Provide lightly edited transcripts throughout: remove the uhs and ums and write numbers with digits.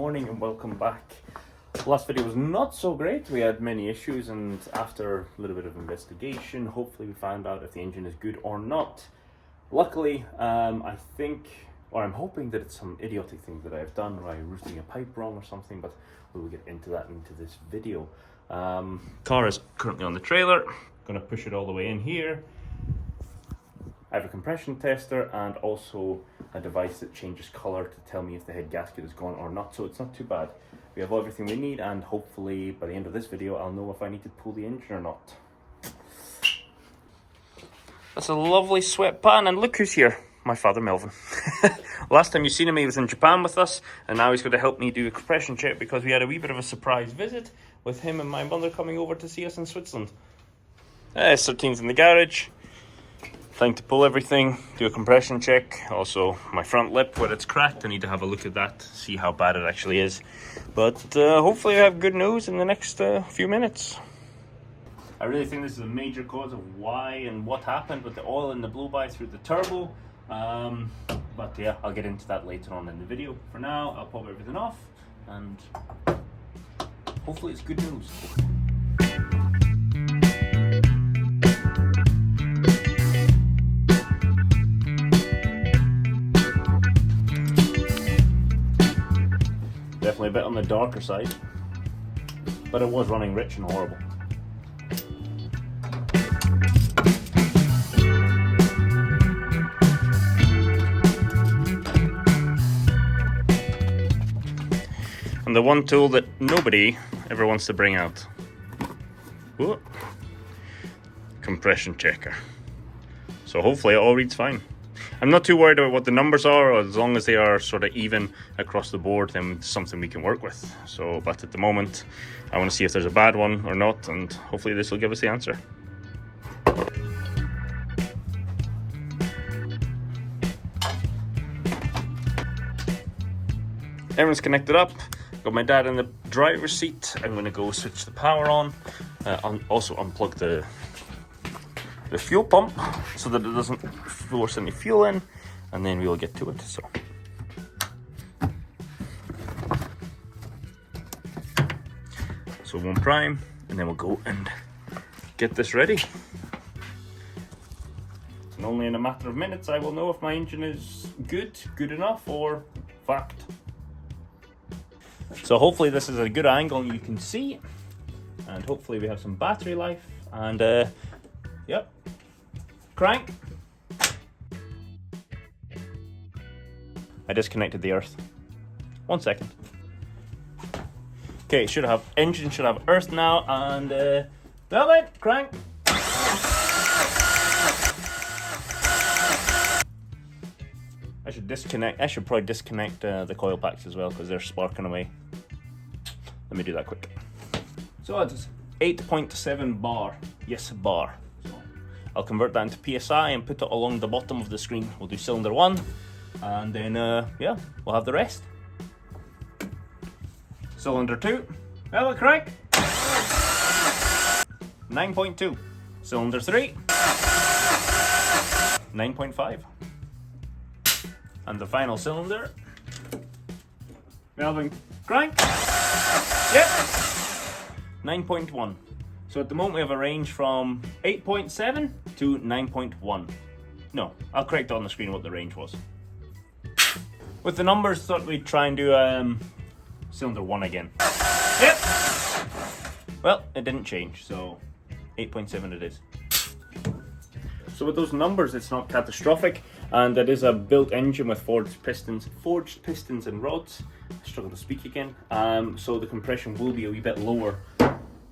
morning and welcome back. The last video was not so great. We had many issues, and after a little bit of investigation, hopefully we found out if the engine is good or not. Luckily, I think, or I'm hoping that it's some idiotic thing that I've done, or I'm routing a pipe wrong or something, but we will get into that into this video. Car is currently on the trailer. Gonna push it all the way in here. I have a compression tester and also a device that changes color to tell me if the head gasket is gone or not, so it's not too bad. We have everything we need, and hopefully by the end of this video I'll know if I need to pull the engine or not. That's a lovely sweat pan, and look who's here, my father Melvin. Last time you seen him, he was in Japan with us, and now he's going to help me do a compression check because we had a wee bit of a surprise visit with him and my mother coming over to see us in Switzerland. S13's in the garage. Time to pull everything, do a compression check. Also, my front lip, where it's cracked, I need to have a look at that, see how bad it actually is. But hopefully I have good news in the next few minutes. I really think this is a major cause of why and what happened with the oil and the blow-by through the turbo. But yeah, I'll get into that later on in the video. For now, I'll pop everything off, and hopefully it's good news. Definitely a bit on the darker side, but it was running rich and horrible. And the one tool that nobody ever wants to bring out. Ooh. Compression checker. So hopefully it all reads fine. I'm not too worried about what the numbers are, as long as they are sort of even across the board, then it's something we can work with. So, but at the moment, I want to see if there's a bad one or not, and hopefully this will give us the answer. Everyone's connected up. Got my dad in the driver's seat. I'm going to go switch the power on. Also unplug the fuel pump so that it doesn't force any fuel in, and then we'll get to it. So one prime, and then we'll go and get this ready. And only in a matter of minutes I will know if my engine is good enough, or fucked. So hopefully this is a good angle you can see, and hopefully we have some battery life, and yep, crank. I disconnected the earth. 1 second. Okay, engine should have earth now, and Melvin, crank. I should probably disconnect the coil packs as well, because they're sparking away. Let me do that quick. So it's 8.7 bar. Yes, bar. So I'll convert that into PSI and put it along the bottom of the screen. We'll do cylinder 1, and then yeah, we'll have the rest. Cylinder 2. Well, crank. 9.2. Cylinder 3. 9.5. And the final cylinder. Melvin, crank. Yep. 9.1. So at the moment we have a range from 8.7 to 9.1. No, I'll correct on the screen what the range was. With the numbers, thought we'd try and do cylinder 1 again. Yep. Well, it didn't change, so 8.7 it is. So with those numbers, it's not catastrophic, and it is a built engine with forged pistons and rods. I struggle to speak again. So the compression will be a wee bit lower.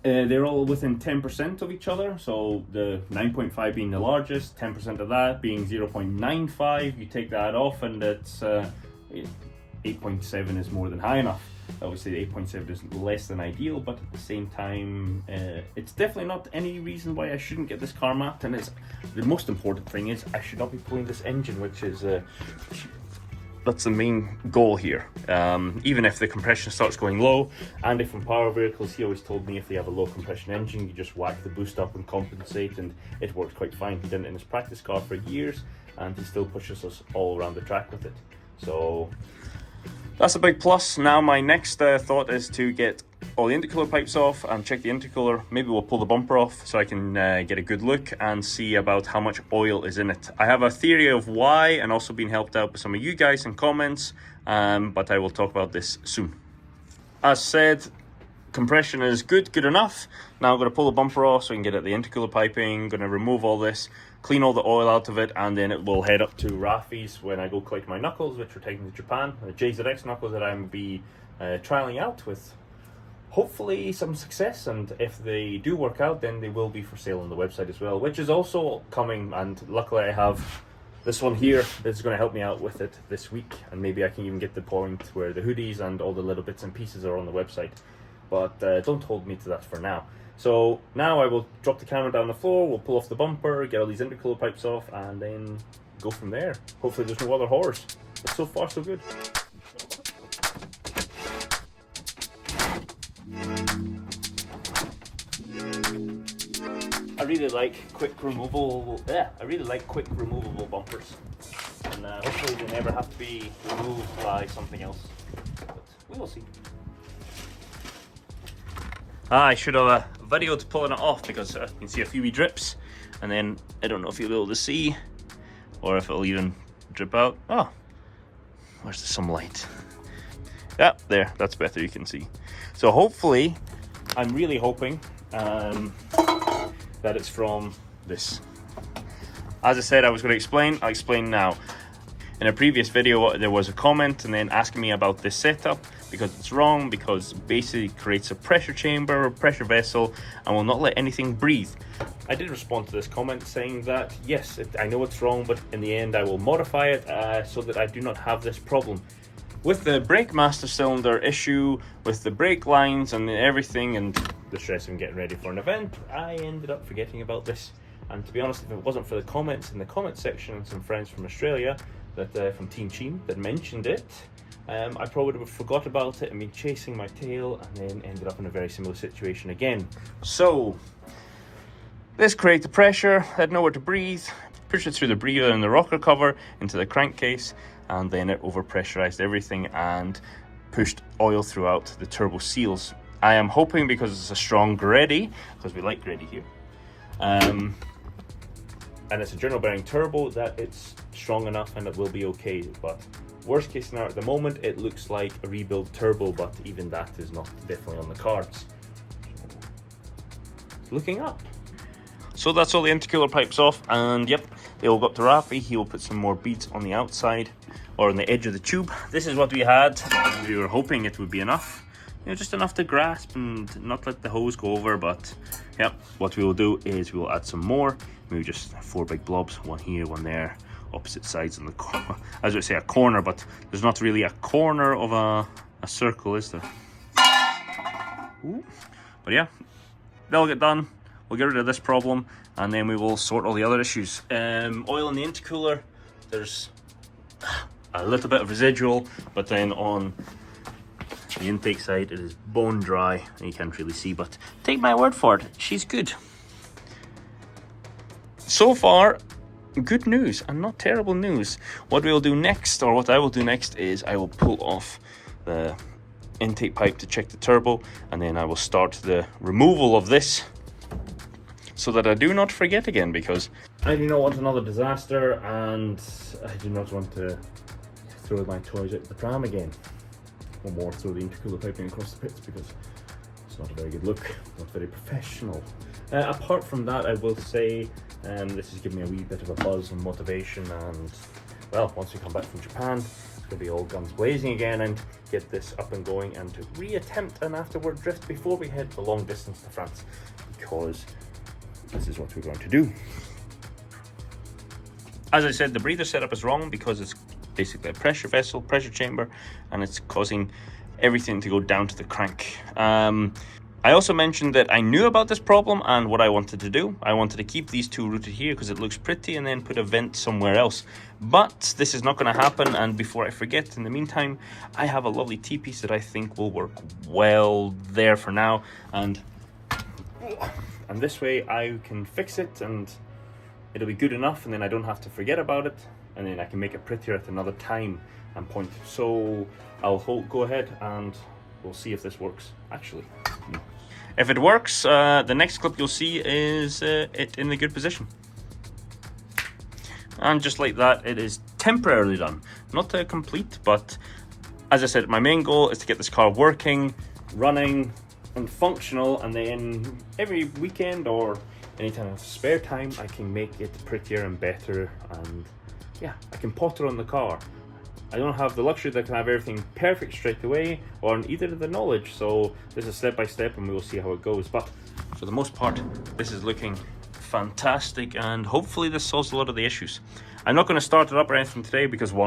They're all within 10% of each other, so the 9.5 being the largest, 10% of that being 0.95. You take that off and it's 8.7 is more than high enough. Obviously the 8.7 is less than ideal, but at the same time it's definitely not any reason why I shouldn't get this car mapped. And the most important thing is I should not be pulling this engine, which is that's the main goal here. Even if the compression starts going low, and if in power vehicles, he always told me if they have a low compression engine, you just whack the boost up and compensate, and it works quite fine. He did it in his practice car for years, and he still pushes us all around the track with it. So That's a big plus. Now my next thought is to get all the intercooler pipes off and check the intercooler. Maybe we'll pull the bumper off so I can get a good look and see about how much oil is in it. I have a theory of why, and also been helped out by some of you guys in comments, but I will talk about this soon. As said, compression is good enough. Now I'm going to pull the bumper off so we can get at the intercooler piping. Going to remove all this, clean all the oil out of it, and then it will head up to Rafi's when I go collect my knuckles, which we're taking to Japan. The JZX knuckles that I'm be trialing out with hopefully some success, and if they do work out, then they will be for sale on the website as well, which is also coming. And luckily I have this one here that's going to help me out with it this week, and maybe I can even get the point where the hoodies and all the little bits and pieces are on the website. But don't hold me to that for now. So now I will drop the camera down the floor, we'll pull off the bumper, get all these intercooler pipes off, and then go from there. Hopefully there's no other horrors. But so far so good. I really like quick removable bumpers, and hopefully they never have to be removed by something else. But we will see. I should have videoed pulling it off, because you can see a few wee drips, and then I don't know if you'll be able to see or if it'll even drip out. Oh, where's the sunlight? Yeah, there, that's better, you can see. So hopefully, I'm really hoping that it's from this. As I said I was going to explain, I'll explain now. In a previous video there was a comment and then asking me about this setup, because it's wrong, because it basically creates a pressure chamber, a pressure vessel, and will not let anything breathe. I did respond to this comment saying that yes, I know it's wrong, but in the end I will modify it so that I do not have this problem. With the brake master cylinder issue, with the brake lines and everything, and the stress of getting ready for an event, I ended up forgetting about this. And to be honest, if it wasn't for the comments in the comment section and some friends from Australia, that from Team Cheam, that mentioned it, I probably would have forgot about it and been chasing my tail, and then ended up in a very similar situation again. So this created the pressure, had nowhere to breathe, pushed it through the breather and the rocker cover into the crankcase, and then it overpressurized everything and pushed oil throughout the turbo seals. I am hoping, because it's a strong Gredi, because we like Gredi here, and it's a general bearing turbo, that it's strong enough and it will be okay. But worst case scenario at the moment, it looks like a rebuild turbo, but even that is not definitely on the cards. It's looking up. So that's all the intercooler pipes off, and yep, they all got to Rafi. He will put some more beads on the outside, or on the edge of the tube. This is what we had. We were hoping it would be enough. You know, just enough to grasp and not let the hose go over, but yeah, what we will do is we will add some more, maybe just 4 big blobs, one here, one there, opposite sides in the corner. As I would say, a corner, but there's not really a corner of a circle, is there? Ooh. But yeah, they'll get done. We'll get rid of this problem, and then we will sort all the other issues. Oil in the intercooler, there's a little bit of residual, but then on the intake side it is bone dry, and you can't really see, but take my word for it, she's good. So far, good news and not terrible news. What we'll do next, or what I will do next, is I will pull off the intake pipe to check the turbo, and then I will start the removal of this so that I do not forget again, because I do not want another disaster, and I do not want to throw my toys out the pram again. Or more, throw the intercooler piping across the pits, because it's not a very good look, not very professional. Apart from that, I will say this has given me a wee bit of a buzz and motivation, and well, once we come back from Japan, it's going to be all guns blazing again and get this up and going, and to re-attempt an afterward drift before we head the long distance to France, because this is what we're going to do. As I said, the breather setup is wrong, because it's basically a pressure vessel, pressure chamber, and it's causing everything to go down to the crank. I also mentioned that I knew about this problem, and what I wanted to do, I wanted to keep these two routed here because it looks pretty, and then put a vent somewhere else. But this is not going to happen, and before I forget, in the meantime, I have a lovely T-piece that I think will work well there for now, and this way I can fix it and it'll be good enough, and then I don't have to forget about it. and then I can make it prettier at another time and point. So I'll go ahead and we'll see if this works actually. If it works, the next clip you'll see is it in the good position. And just like that, it is temporarily done. Not complete, but as I said, my main goal is to get this car working, running, and functional, and then every weekend or anytime I have spare time, I can make it prettier and better, and yeah, I can potter on the car. I don't have the luxury that I can have everything perfect straight away, or either the knowledge, so this is step by step and we will see how it goes. But for the most part, this is looking fantastic, and hopefully this solves a lot of the issues. I'm not going to start it up or anything today because all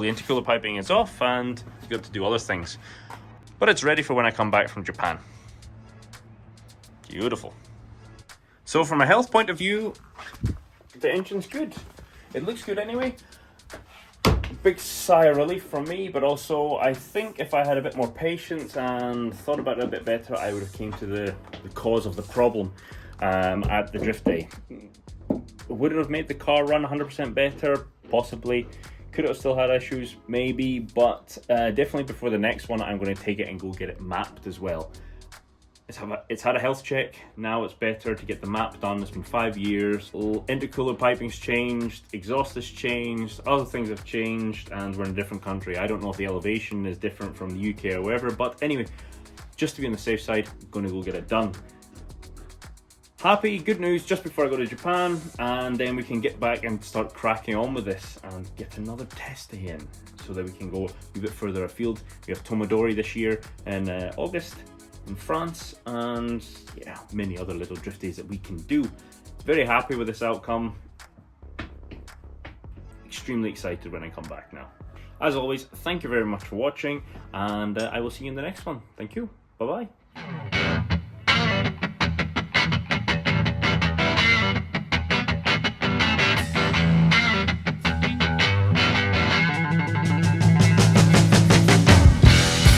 the intercooler piping is off and you've got to do other things. But it's ready for when I come back from Japan. Beautiful. So from a health point of view, the engine's good. It looks good anyway. Big sigh of relief from me, but also I think if I had a bit more patience and thought about it a bit better, I would have came to the cause of the problem at the drift day. Would it have made the car run 100% better? Possibly. Could it have still had issues? Maybe, but definitely before the next one, I'm going to take it and go get it mapped as well. It's had a health check. Now it's better to get the map done. It's been 5 years. Intercooler piping's changed, exhaust has changed, other things have changed, and we're in a different country. I don't know if the elevation is different from the UK or wherever, but anyway, just to be on the safe side, I'm going to go get it done. Happy, good news just before I go to Japan, and then we can get back and start cracking on with this and get another test day in so that we can go a bit further afield. We have Tomodori this year in August in France, and yeah, many other little drift days that we can do. Very happy with this outcome. Extremely excited when I come back now. As always, thank you very much for watching, and I will see you in the next one. Thank you. Bye-bye.